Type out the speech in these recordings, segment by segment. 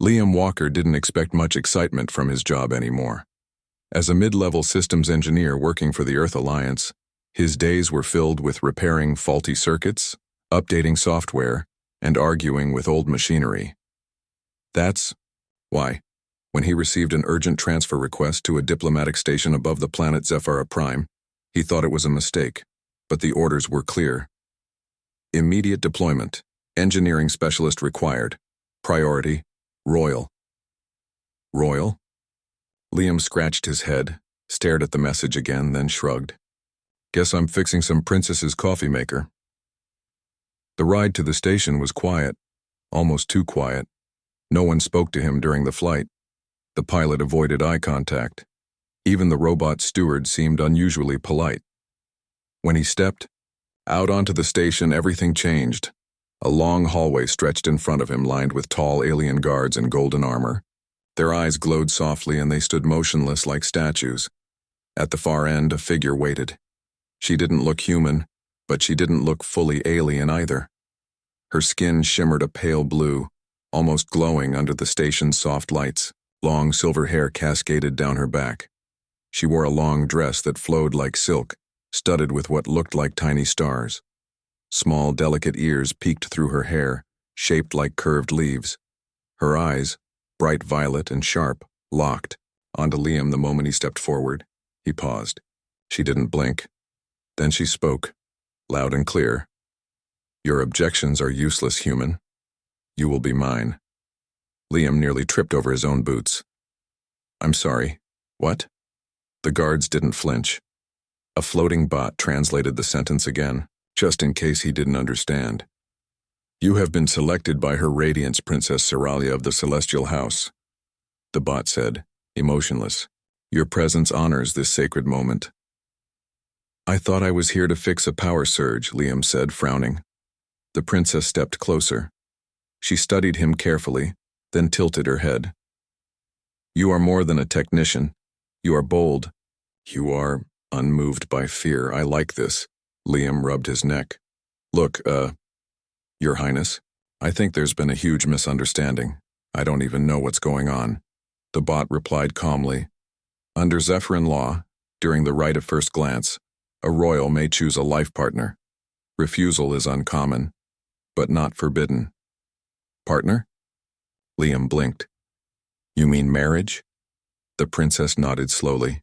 Liam Walker didn't expect much excitement from his job anymore. As a mid-level systems engineer working for the Earth Alliance, his days were filled with repairing faulty circuits, updating software, and arguing with old machinery. That's why, when he received an urgent transfer request to a diplomatic station above the planet Zephyra Prime, he thought it was a mistake, but the orders were clear. Immediate deployment, engineering specialist required, priority, Royal. Royal? Liam scratched his head, stared at the message again, then shrugged. Guess I'm fixing some princess's coffee maker. The ride to the station was quiet, almost too quiet. No one spoke to him during the flight. The pilot avoided eye contact. Even the robot steward seemed unusually polite. When he stepped out onto the station, everything changed. A long hallway stretched in front of him, lined with tall alien guards in golden armor. Their eyes glowed softly and they stood motionless like statues. At the far end, a figure waited. She didn't look human, but she didn't look fully alien either. Her skin shimmered a pale blue, almost glowing under the station's soft lights. Long silver hair cascaded down her back. She wore a long dress that flowed like silk, studded with what looked like tiny stars. Small, delicate ears peeked through her hair, shaped like curved leaves. Her eyes, bright violet and sharp, locked onto Liam the moment he stepped forward. He paused. She didn't blink. Then she spoke, loud and clear. Your objections are useless, human. You will be mine. Liam nearly tripped over his own boots. I'm sorry. What? The guards didn't flinch. A floating bot translated the sentence again, just in case he didn't understand. You have been selected by Her Radiance Princess Seralia of the Celestial House. The bot said, emotionless. Your presence honors this sacred moment. I thought I was here to fix a power surge, Liam said, frowning. The princess stepped closer. She studied him carefully, then tilted her head. You are more than a technician. You are bold. You are unmoved by fear. I like this. Liam rubbed his neck. Look, Your Highness, I think there's been a huge misunderstanding. I don't even know what's going on. The bot replied calmly. Under Zephyran law, during the rite of first glance, a royal may choose a life partner. Refusal is uncommon, but not forbidden. Partner? Liam blinked. You mean marriage? The princess nodded slowly.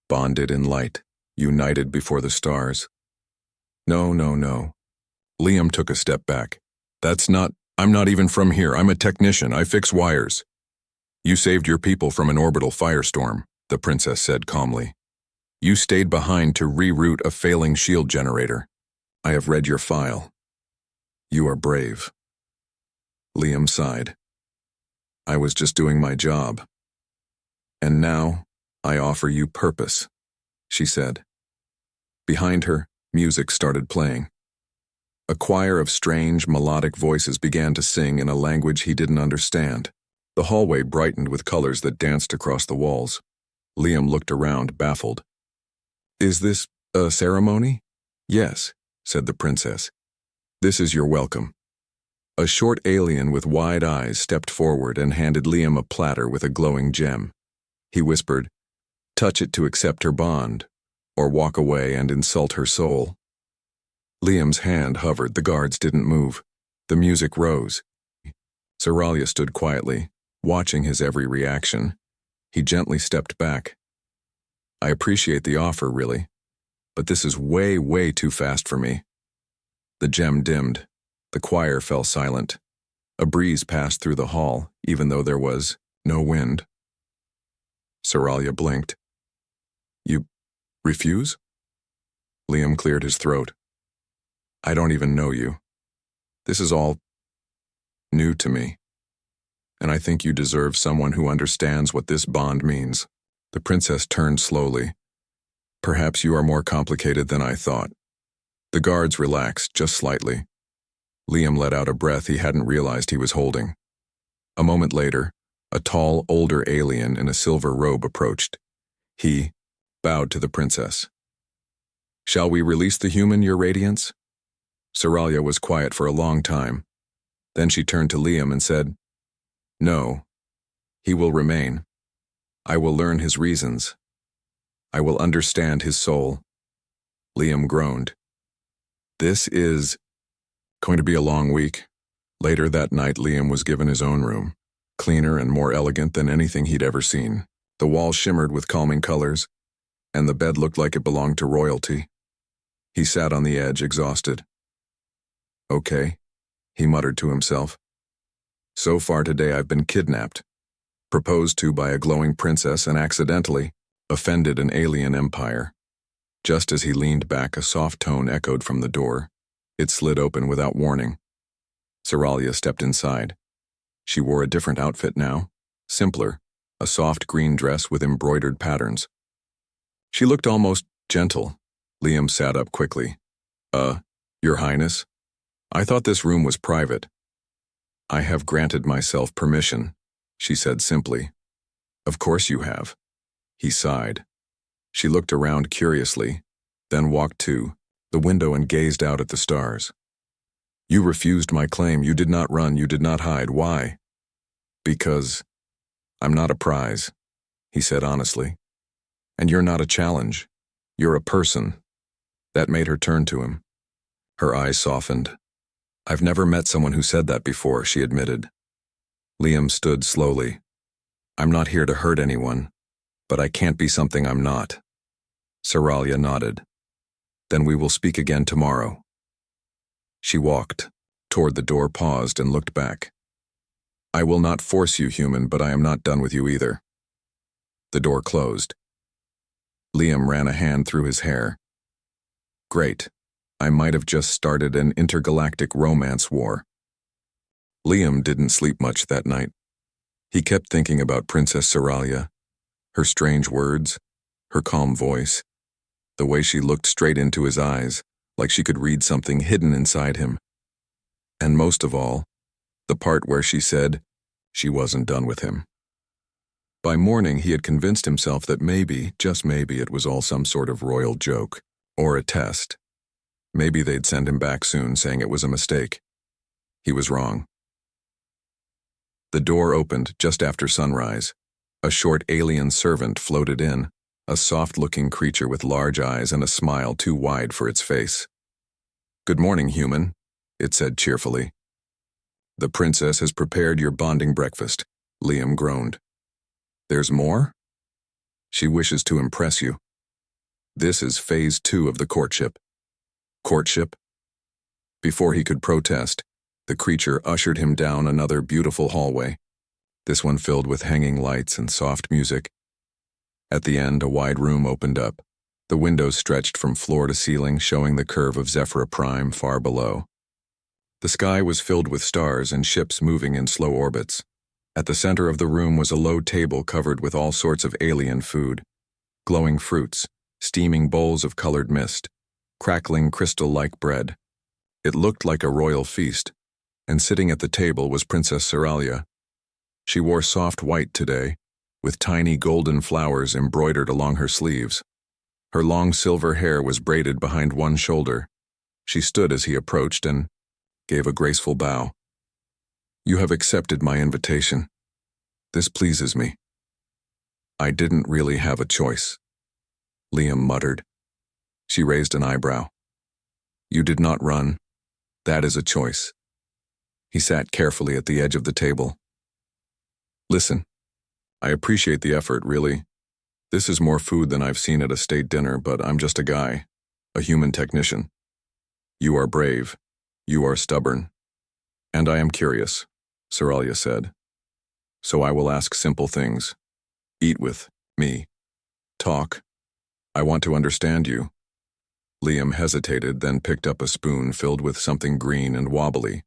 Bonded in light, united before the stars. No. Liam took a step back. I'm not even from here. I'm a technician. I fix wires. You saved your people from an orbital firestorm, the princess said calmly. You stayed behind to reroute a failing shield generator. I have read your file. You are brave. Liam sighed. I was just doing my job. And now, I offer you purpose, she said. Behind her, music started playing. A choir of strange, melodic voices began to sing in a language he didn't understand. The hallway brightened with colors that danced across the walls. Liam looked around, baffled. Is this a ceremony? Yes, said the princess. This is your welcome. A short alien with wide eyes stepped forward and handed Liam a platter with a glowing gem. He whispered, touch it to accept her bond, or walk away and insult her soul. Liam's hand hovered. The guards didn't move. The music rose. Seralia stood quietly, watching his every reaction. He gently stepped back. I appreciate the offer, really, but this is way too fast for me. The gem dimmed. The choir fell silent. A breeze passed through the hall, even though there was no wind. Seralia blinked. You refuse? Liam cleared his throat. I don't even know you. This is all new to me. And I think you deserve someone who understands what this bond means. The princess turned slowly. Perhaps you are more complicated than I thought. The guards relaxed just slightly. Liam let out a breath he hadn't realized he was holding. A moment later, a tall, older alien in a silver robe approached. He bowed to the princess. Shall we release the human, Your Radiance? Seralia was quiet for a long time. Then she turned to Liam and said, No, he will remain. I will learn his reasons. I will understand his soul. Liam groaned. This is going to be a long week. Later that night, Liam was given his own room, cleaner and more elegant than anything he'd ever seen. The walls shimmered with calming colors, and the bed looked like it belonged to royalty. He sat on the edge, exhausted. Okay, he muttered to himself. So far today I've been kidnapped, proposed to by a glowing princess, and accidentally offended an alien empire. Just as he leaned back, a soft tone echoed from the door. It slid open without warning. Saralia stepped inside. She wore a different outfit now, simpler, a soft green dress with embroidered patterns. She looked almost gentle. Liam sat up quickly. Your Highness? I thought this room was private. I have granted myself permission, she said simply. Of course you have. He sighed. She looked around curiously, then walked to the window and gazed out at the stars. You refused my claim. You did not run. You did not hide. Why? Because I'm not a prize, he said honestly. And you're not a challenge. You're a person. That made her turn to him. Her eyes softened. I've never met someone who said that before, she admitted. Liam stood slowly. I'm not here to hurt anyone, but I can't be something I'm not. Saralia nodded. Then we will speak again tomorrow. She walked toward the door, paused, and looked back. I will not force you, human, but I am not done with you either. The door closed. Liam ran a hand through his hair. Great. I might have just started an intergalactic romance war. Liam didn't sleep much that night. He kept thinking about Princess Saralia, her strange words, her calm voice, the way she looked straight into his eyes, like she could read something hidden inside him. And most of all, the part where she said she wasn't done with him. By morning, he had convinced himself that maybe, just maybe, it was all some sort of royal joke, or a test. Maybe they'd send him back soon, saying it was a mistake. He was wrong. The door opened just after sunrise. A short alien servant floated in, a soft-looking creature with large eyes and a smile too wide for its face. Good morning, human, it said cheerfully. The princess has prepared your bonding breakfast, Liam groaned. There's more? She wishes to impress you. This is phase 2 of the courtship. Courtship? Before he could protest, the creature ushered him down another beautiful hallway, this one filled with hanging lights and soft music. At the end, a wide room opened up. The windows stretched from floor to ceiling, showing the curve of Zephyr Prime far below. The sky was filled with stars and ships moving in slow orbits. At the center of the room was a low table covered with all sorts of alien food, glowing fruits, steaming bowls of colored mist, crackling crystal-like bread. It looked like a royal feast, and sitting at the table was Princess Saralia. She wore soft white today, with tiny golden flowers embroidered along her sleeves. Her long silver hair was braided behind one shoulder. She stood as he approached and gave a graceful bow. You have accepted my invitation. This pleases me. I didn't really have a choice, Liam muttered. She raised an eyebrow. You did not run. That is a choice. He sat carefully at the edge of the table. Listen, I appreciate the effort, really. This is more food than I've seen at a state dinner, but I'm just a guy, a human technician. You are brave. You are stubborn. And I am curious, Saralia said. So I will ask simple things. Eat with me. Talk. I want to understand you. Liam hesitated, then picked up a spoon filled with something green and wobbly.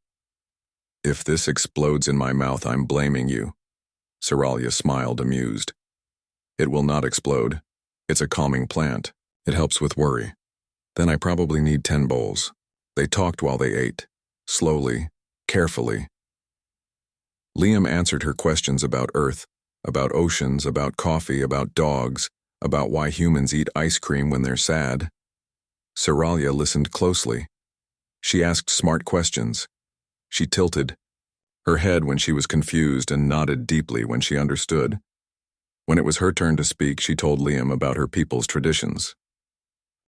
If this explodes in my mouth, I'm blaming you. Saralia smiled, amused. It will not explode. It's a calming plant. It helps with worry. Then I probably need 10 bowls. They talked while they ate, slowly, carefully. Liam answered her questions about Earth, about oceans, about coffee, about dogs, about why humans eat ice cream when they're sad. Saralia listened closely. She asked smart questions. She tilted. her head when she was confused and nodded deeply when she understood. When it was her turn to speak, she told Liam about her people's traditions.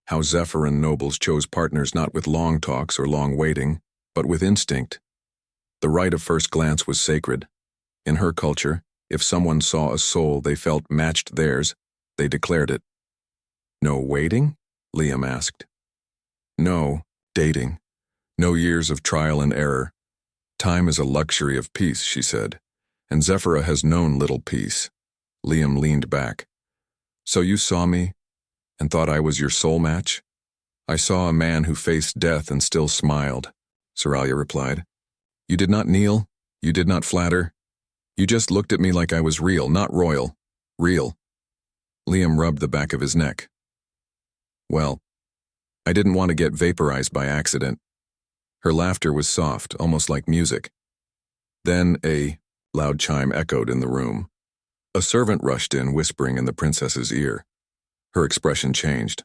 How Zephyran nobles chose partners not with long talks or long waiting, but with instinct. The right of first glance was sacred. In her culture, if someone saw a soul they felt matched theirs, they declared it. No waiting? Liam asked. No, dating. No years of trial and error. Time is a luxury of peace, she said, and Zephyra has known little peace. Liam leaned back. So you saw me and thought I was your soul match? I saw a man who faced death and still smiled, Soralia replied. You did not kneel, you did not flatter. You just looked at me like I was real, not royal. Real. Liam rubbed the back of his neck. Well, I didn't want to get vaporized by accident. Her laughter was soft, almost like music. Then a loud chime echoed in the room. A servant rushed in, whispering in the princess's ear. Her expression changed.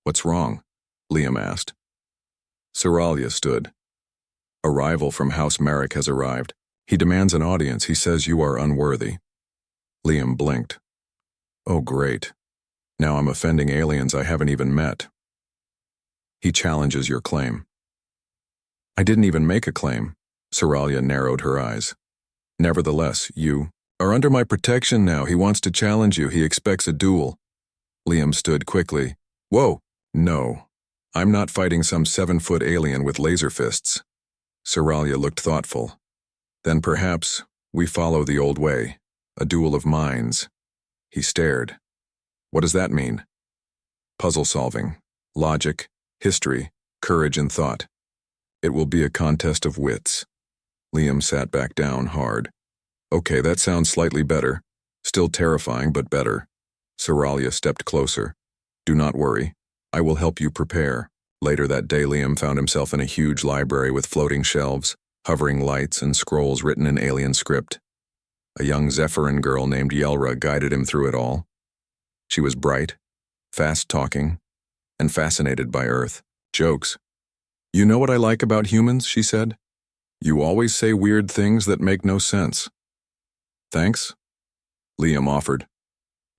What's wrong? Liam asked. Soralia stood. A rival from House Merrick has arrived. He demands an audience. He says you are unworthy. Liam blinked. Oh, great. Now I'm offending aliens I haven't even met. He challenges your claim. I didn't even make a claim. Soralia narrowed her eyes. Nevertheless, you are under my protection now. He wants to challenge you. He expects a duel. Liam stood quickly. Whoa, no. I'm not fighting some 7-foot alien with laser fists. Soralia looked thoughtful. Then perhaps we follow the old way, a duel of minds. He stared. What does that mean? Puzzle solving, logic, history, courage and thought. It will be a contest of wits. Liam sat back down hard. Okay, that sounds slightly better. Still terrifying, but better. Soralia stepped closer. Do not worry. I will help you prepare. Later that day, Liam found himself in a huge library with floating shelves, hovering lights, and scrolls written in alien script. A young Zephyran girl named Yelra guided him through it all. She was bright, fast-talking, and fascinated by Earth. Jokes. You know what I like about humans, she said. You always say weird things that make no sense. Thanks, Liam offered.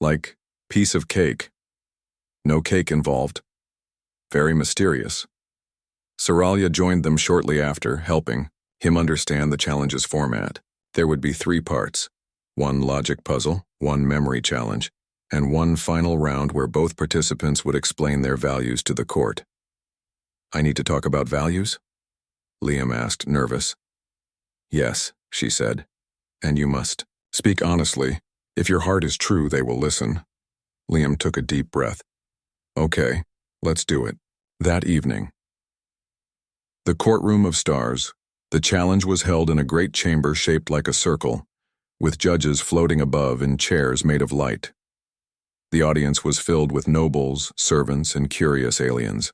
Like, piece of cake. No cake involved. Very mysterious. Soralia joined them shortly after, helping him understand the challenge's format. There would be 3 parts. 1 logic puzzle, 1 memory challenge, and 1 final round where both participants would explain their values to the court. I need to talk about values? Liam asked, nervous. Yes, she said. And you must speak honestly. If your heart is true, they will listen. Liam took a deep breath. Okay, let's do it. That evening. The courtroom of stars. The challenge was held in a great chamber shaped like a circle, with judges floating above in chairs made of light. The audience was filled with nobles, servants, and curious aliens.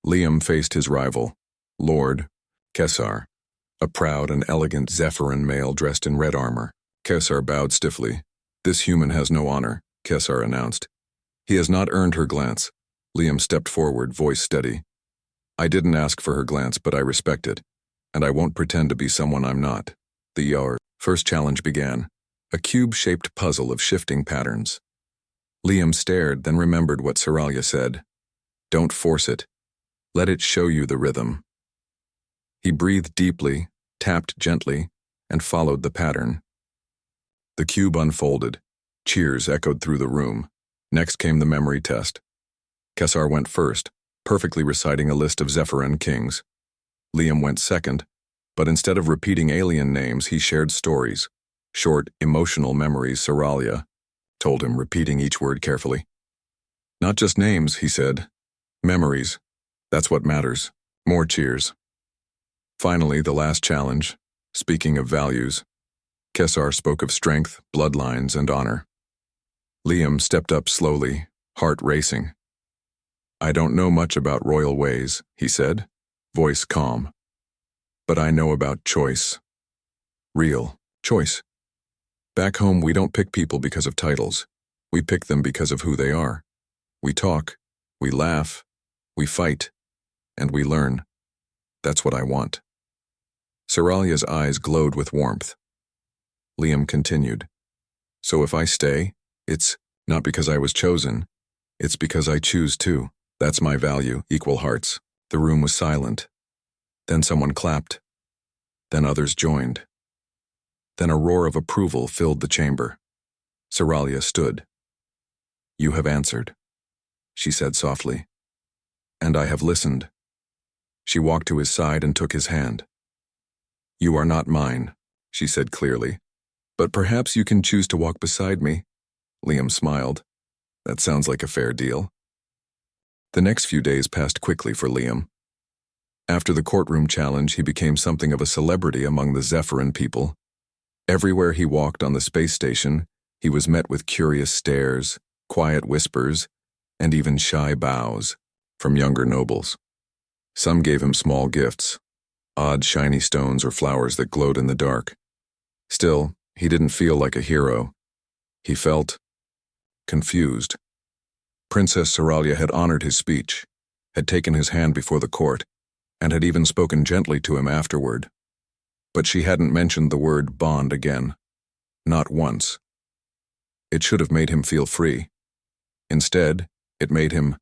Liam faced his rival, Lord Kesar, a proud and elegant Zephyran male dressed in red armor. Kesar bowed stiffly. This human has no honor, Kesar announced. He has not earned her glance. Liam stepped forward, voice steady. I didn't ask for her glance, but I respect it, and I won't pretend to be someone I'm not. The first challenge began, a cube-shaped puzzle of shifting patterns. Liam stared, then remembered what Soralia said. Don't force it. Let it show you the rhythm. He breathed deeply, tapped gently, and followed the pattern. The cube unfolded. Cheers echoed through the room. Next came the memory test. Kesar went first, perfectly reciting a list of Zephyran kings. Liam went second, but instead of repeating alien names, he shared stories. Short, emotional memories, Soralia told him, repeating each word carefully. Not just names, he said. Memories. That's what matters. More cheers. Finally, the last challenge. Speaking of values, Kesar spoke of strength, bloodlines, and honor. Liam stepped up slowly, heart racing. I don't know much about royal ways, he said, voice calm. But I know about choice. Real choice. Back home, we don't pick people because of titles. We pick them because of who they are. We talk, we laugh, we fight, and we learn. That's what I want. Soralia's eyes glowed with warmth. Liam continued. So if I stay, it's not because I was chosen. It's because I choose to. That's my value, equal hearts. The room was silent. Then someone clapped. Then others joined. Then a roar of approval filled the chamber. Soralia stood. You have answered, she said softly. And I have listened. She walked to his side and took his hand. You are not mine, she said clearly. But perhaps you can choose to walk beside me. Liam smiled. That sounds like a fair deal. The next few days passed quickly for Liam. After the courtroom challenge, he became something of a celebrity among the Zephyrin people. Everywhere he walked on the space station, he was met with curious stares, quiet whispers, and even shy bows from younger nobles. Some gave him small gifts, odd shiny stones or flowers that glowed in the dark. Still, he didn't feel like a hero. He felt confused. Princess Soralia had honored his speech, had taken his hand before the court, and had even spoken gently to him afterward. But she hadn't mentioned the word bond again. Not once. It should have made him feel free. Instead, it made him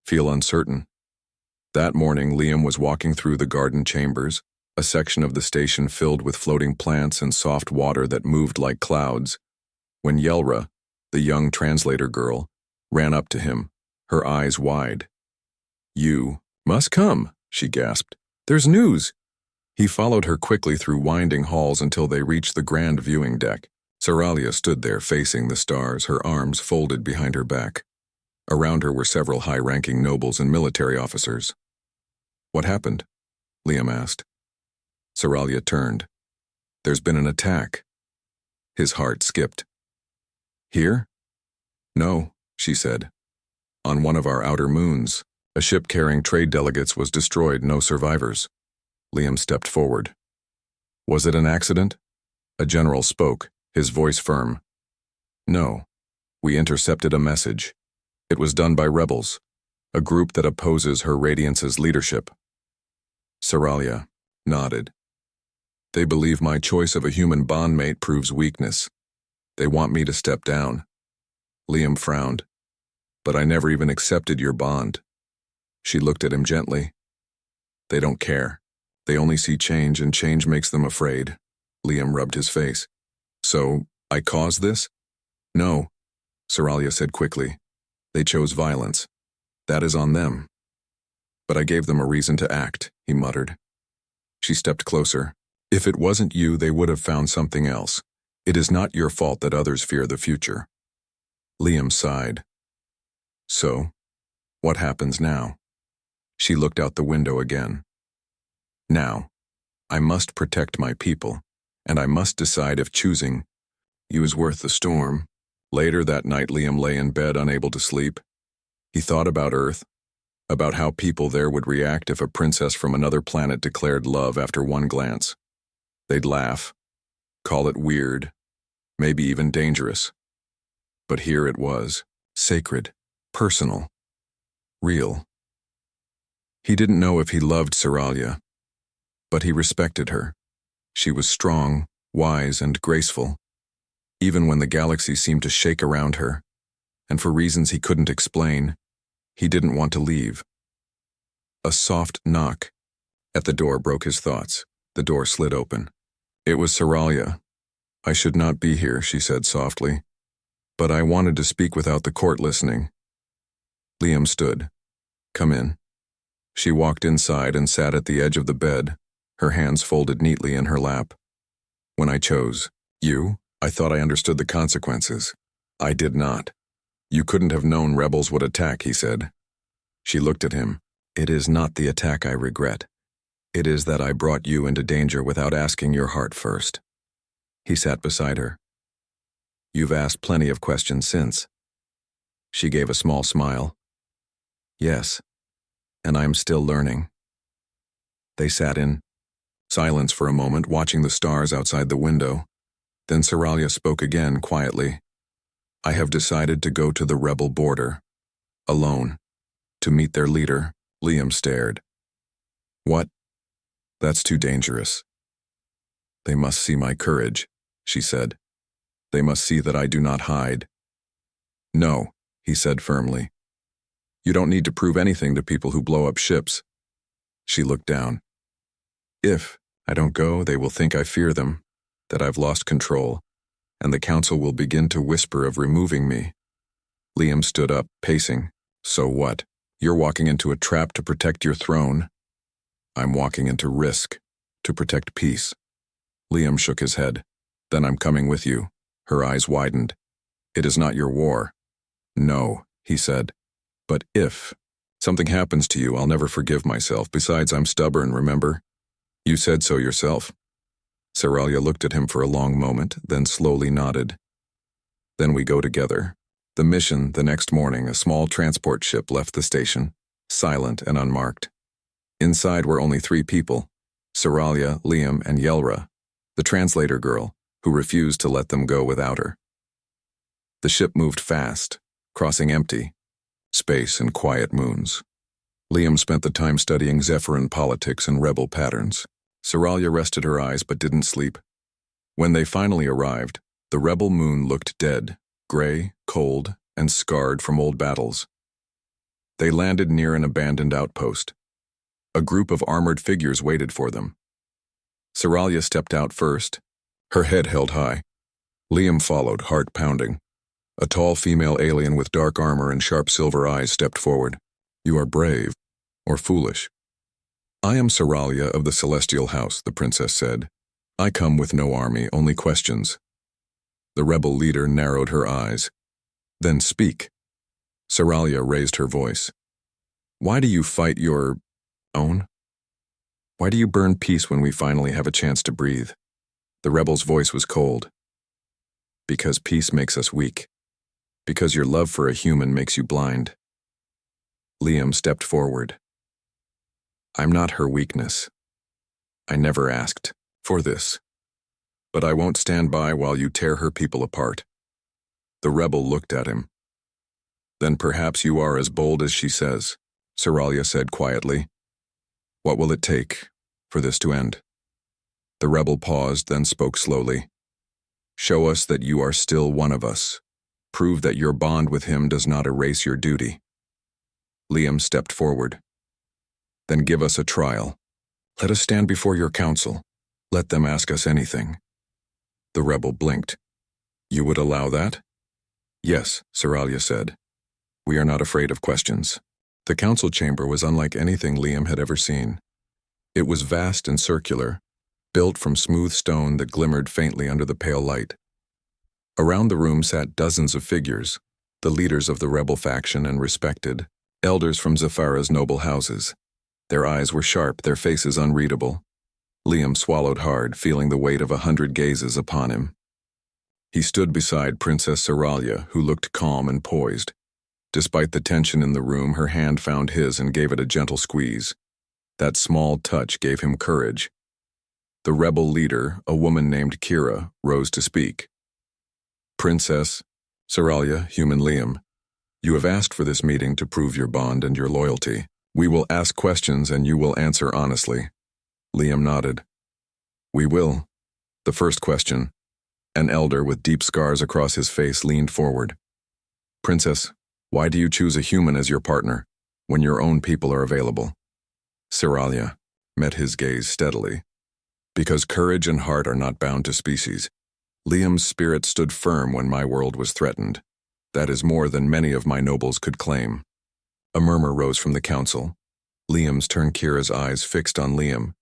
feel uncertain. That morning, Liam was walking through the garden chambers, a section of the station filled with floating plants and soft water that moved like clouds, when Yelra, the young translator girl, ran up to him, her eyes wide. You must come, she gasped. There's news. He followed her quickly through winding halls until they reached the grand viewing deck. Soralia stood there facing the stars, her arms folded behind her back. Around her were several high-ranking nobles and military officers. What happened? Liam asked. Soralia turned. There's been an attack. His heart skipped. Here? No, she said. On one of our outer moons, a ship carrying trade delegates was destroyed, no survivors. Liam stepped forward. Was it an accident? A general spoke, his voice firm. No. We intercepted a message. It was done by rebels, a group that opposes Her Radiance's leadership. Soralia nodded. They believe my choice of a human bondmate proves weakness. They want me to step down. Liam frowned. But I never even accepted your bond. She looked at him gently. They don't care. They only see change, and change makes them afraid. Liam rubbed his face. So, I caused this? No, Soralia said quickly. They chose violence. That is on them. But I gave them a reason to act, he muttered. She stepped closer. If it wasn't you, they would have found something else. It is not your fault that others fear the future. Liam sighed. So, what happens now? She looked out the window again. Now, I must protect my people, and I must decide if choosing you is worth the storm. Later that night, Liam lay in bed unable to sleep. He thought about Earth, about how people there would react if a princess from another planet declared love after one glance. They'd laugh, call it weird, maybe even dangerous. But here it was, sacred, personal, real. He didn't know if he loved Soralia, but he respected her. She was strong, wise, and graceful, even when the galaxy seemed to shake around her, and for reasons he couldn't explain, he didn't want to leave. A soft knock at the door broke his thoughts. The door slid open. It was Soralia. I should not be here, she said softly, but I wanted to speak without the court listening. Liam stood. Come in. She walked inside and sat at the edge of the bed, her hands folded neatly in her lap. When I chose you, I thought I understood the consequences. I did not. You couldn't have known rebels would attack, he said. She looked at him. It is not the attack I regret. It is that I brought you into danger without asking your heart first. He sat beside her. You've asked plenty of questions since. She gave a small smile. Yes, and I'm still learning. They sat in silence for a moment, watching the stars outside the window. Then Soralia spoke again, quietly. I have decided to go to the rebel border, alone, to meet their leader. Liam stared. What? That's too dangerous. They must see my courage, she said. They must see that I do not hide. No, he said firmly. You don't need to prove anything to people who blow up ships. She looked down. If I don't go, they will think I fear them, that I've lost control, and the council will begin to whisper of removing me. Liam stood up, pacing. So what? You're walking into a trap to protect your throne. I'm walking into risk, to protect peace. Liam shook his head. Then I'm coming with you. Her eyes widened. It is not your war. No, he said. But if something happens to you, I'll never forgive myself. Besides, I'm stubborn, remember? You said so yourself. Seralia looked at him for a long moment, then slowly nodded. Then we go together. The mission, the next morning, a small transport ship left the station, silent and unmarked. Inside were only 3 people, Seralia, Liam, and Yelra, the translator girl, who refused to let them go without her. The ship moved fast, crossing empty space and quiet moons. Liam spent the time studying Zephyran politics and rebel patterns. Seralia rested her eyes but didn't sleep. When they finally arrived, the rebel moon looked dead, gray, cold, and scarred from old battles. They landed near an abandoned outpost. A group of armored figures waited for them. Seralia stepped out first, her head held high. Liam followed, heart pounding. A tall female alien with dark armor and sharp silver eyes stepped forward. You are brave, or foolish. I am Seralia of the Celestial House, the princess said. I come with no army, only questions. The rebel leader narrowed her eyes. Then speak. Seralia raised her voice. Why do you fight your own? Why do you burn peace when we finally have a chance to breathe? The rebel's voice was cold. Because peace makes us weak. Because your love for a human makes you blind. Liam stepped forward. I'm not her weakness. I never asked for this. But I won't stand by while you tear her people apart. The rebel looked at him. Then perhaps you are as bold as she says, Seralia said quietly. What will it take for this to end? The rebel paused, then spoke slowly. Show us that you are still one of us. Prove that your bond with him does not erase your duty. Liam stepped forward. Then give us a trial. Let us stand before your council. Let them ask us anything. The rebel blinked. You would allow that? Yes, Seralia said. We are not afraid of questions. The council chamber was unlike anything Liam had ever seen. It was vast and circular, built from smooth stone that glimmered faintly under the pale light. Around the room sat dozens of figures, the leaders of the rebel faction and respected, elders from Zephyra's noble houses. Their eyes were sharp, their faces unreadable. Liam swallowed hard, feeling the weight of 100 gazes upon him. He stood beside Princess Seralia, who looked calm and poised. Despite the tension in the room, her hand found his and gave it a gentle squeeze. That small touch gave him courage. The rebel leader, a woman named Kira, rose to speak. Princess Seralia, human Liam, you have asked for this meeting to prove your bond and your loyalty. We will ask questions and you will answer honestly. Liam nodded. We will. The first question. An elder with deep scars across his face leaned forward. Princess, why do you choose a human as your partner when your own people are available? Seralia met his gaze steadily. Because courage and heart are not bound to species. Liam's spirit stood firm when my world was threatened. That is more than many of my nobles could claim. A murmur rose from the council. Liam's turned Kira's eyes fixed on Liam.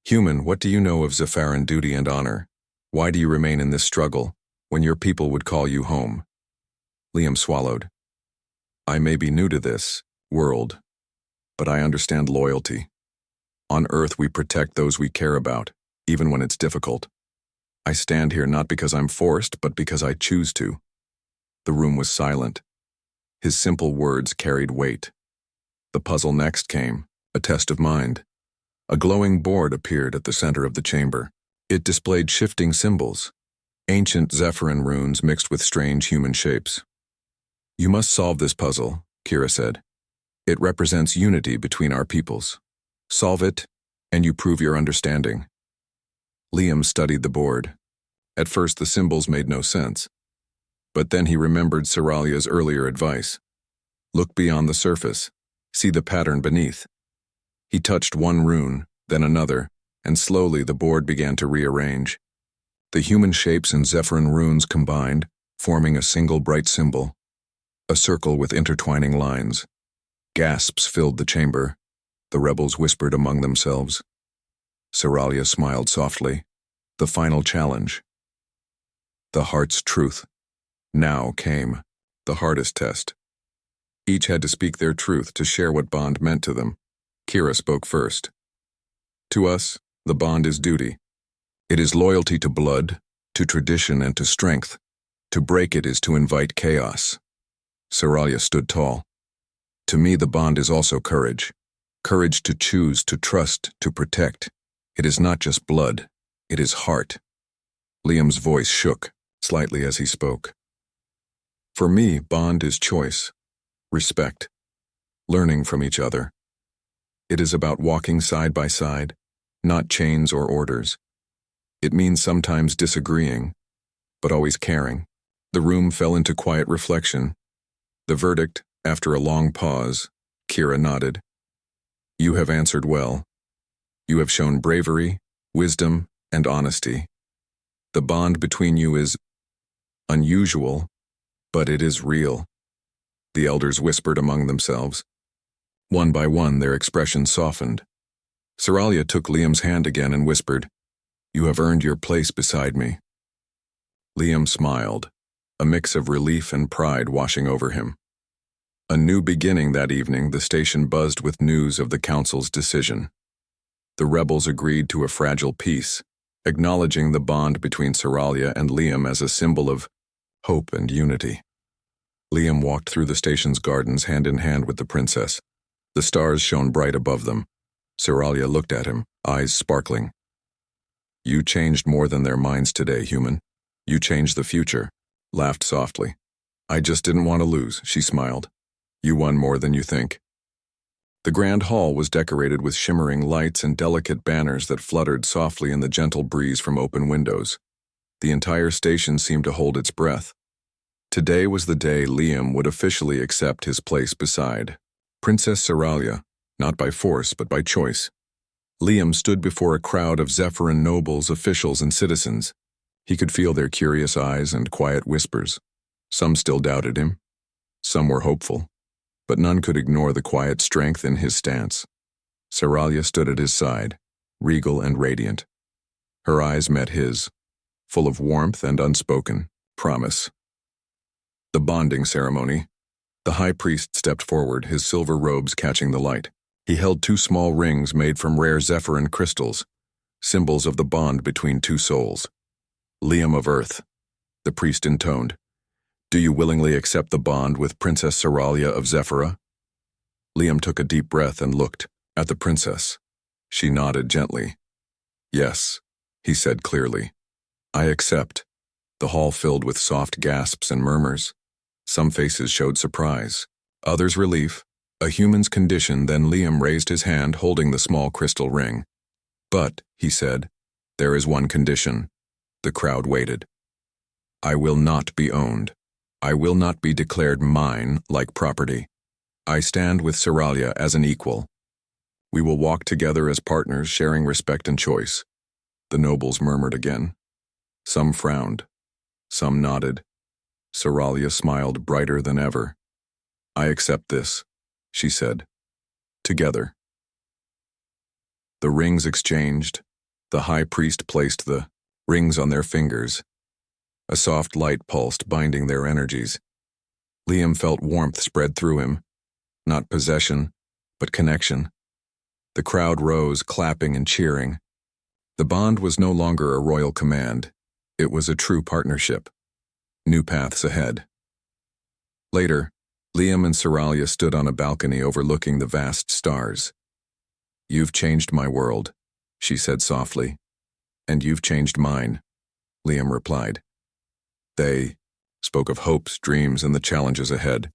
Human, what do you know of Zephyran duty and honor? Why do you remain in this struggle when your people would call you home? Liam swallowed. I may be new to this world, but I understand loyalty. On Earth, we protect those we care about, even when it's difficult. I stand here not because I'm forced, but because I choose to. The room was silent. His simple words carried weight. The puzzle next came, a test of mind. A glowing board appeared at the center of the chamber. It displayed shifting symbols, ancient Zephyran runes mixed with strange human shapes. You must solve this puzzle, Kira said. It represents unity between our peoples. Solve it, and you prove your understanding. Liam studied the board. At first, the symbols made no sense. But then he remembered Seralia's earlier advice. Look beyond the surface. See the pattern beneath. He touched one rune, then another, and slowly the board began to rearrange. The human shapes and Zephyrin runes combined, forming a single bright symbol. A circle with intertwining lines. Gasps filled the chamber. The rebels whispered among themselves. Seralia smiled softly. The final challenge. The heart's truth. Now came the hardest test. Each had to speak their truth to share what bond meant to them. Kira spoke first. To us, the bond is duty. It is loyalty to blood, to tradition, and to strength. To break it is to invite chaos. Seralia stood tall. To me, the bond is also courage. Courage to choose, to trust, to protect. It is not just blood. It is heart. Liam's voice shook slightly as he spoke. For me, bond is choice, respect, learning from each other. It is about walking side by side, not chains or orders. It means sometimes disagreeing, but always caring. The room fell into quiet reflection. The verdict, after a long pause, Kira nodded. You have answered well. You have shown bravery, wisdom, and honesty. The bond between you is unusual, but it is real. The elders whispered among themselves. One by one, their expressions softened. Seralia took Liam's hand again and whispered, You have earned your place beside me. Liam smiled, a mix of relief and pride washing over him. A new beginning that evening, the station buzzed with news of the council's decision. The rebels agreed to a fragile peace, acknowledging the bond between Seralia and Liam as a symbol of hope and unity. Liam walked through the station's gardens hand in hand with the princess. The stars shone bright above them. Seralia looked at him, eyes sparkling. You changed more than their minds today, human. You changed the future, laughed softly. I just didn't want to lose, she smiled. You won more than you think. The grand hall was decorated with shimmering lights and delicate banners that fluttered softly in the gentle breeze from open windows. The entire station seemed to hold its breath. Today was the day Liam would officially accept his place beside Princess Seralia, not by force but by choice. Liam stood before a crowd of Zephyrin nobles, officials, and citizens. He could feel their curious eyes and quiet whispers. Some still doubted him. Some were hopeful. But none could ignore the quiet strength in his stance. Seralia stood at his side, regal and radiant. Her eyes met his, full of warmth and unspoken promise. The bonding ceremony. The high priest stepped forward, his silver robes catching the light. He held two small rings made from rare Zephyrin crystals, symbols of the bond between two souls. Liam of Earth, the priest intoned. Do you willingly accept the bond with Princess Seralia of Zephyra? Liam took a deep breath and looked at the princess. She nodded gently. Yes, he said clearly. I accept. The hall filled with soft gasps and murmurs. Some faces showed surprise, others relief. A human's condition. Then Liam raised his hand holding the small crystal ring. But, he said, there is one condition. The crowd waited. I will not be owned. I will not be declared mine like property. I stand with Seralia as an equal. We will walk together as partners, sharing respect and choice. The nobles murmured again. Some frowned. Some nodded. Seralia smiled brighter than ever. I accept this, she said. Together. The rings exchanged. The high priest placed the rings on their fingers. A soft light pulsed, binding their energies. Liam felt warmth spread through him. Not possession, but connection. The crowd rose, clapping and cheering. The bond was no longer a royal command. It was a true partnership. New paths ahead. Later, Liam and Seralia stood on a balcony overlooking the vast stars. You've changed my world, she said softly. And you've changed mine, Liam replied. They spoke of hopes, dreams, and the challenges ahead.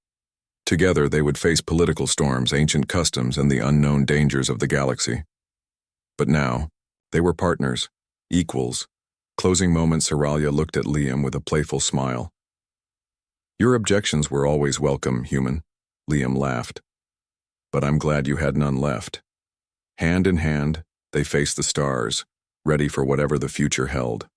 Together they would face political storms, ancient customs, and the unknown dangers of the galaxy. But now, they were partners, Equals. Closing moments. Aralia looked at Liam with a playful smile. Your objections were always welcome, human. Liam laughed. But I'm glad you had none left. Hand in hand, they faced the stars, ready for whatever the future held.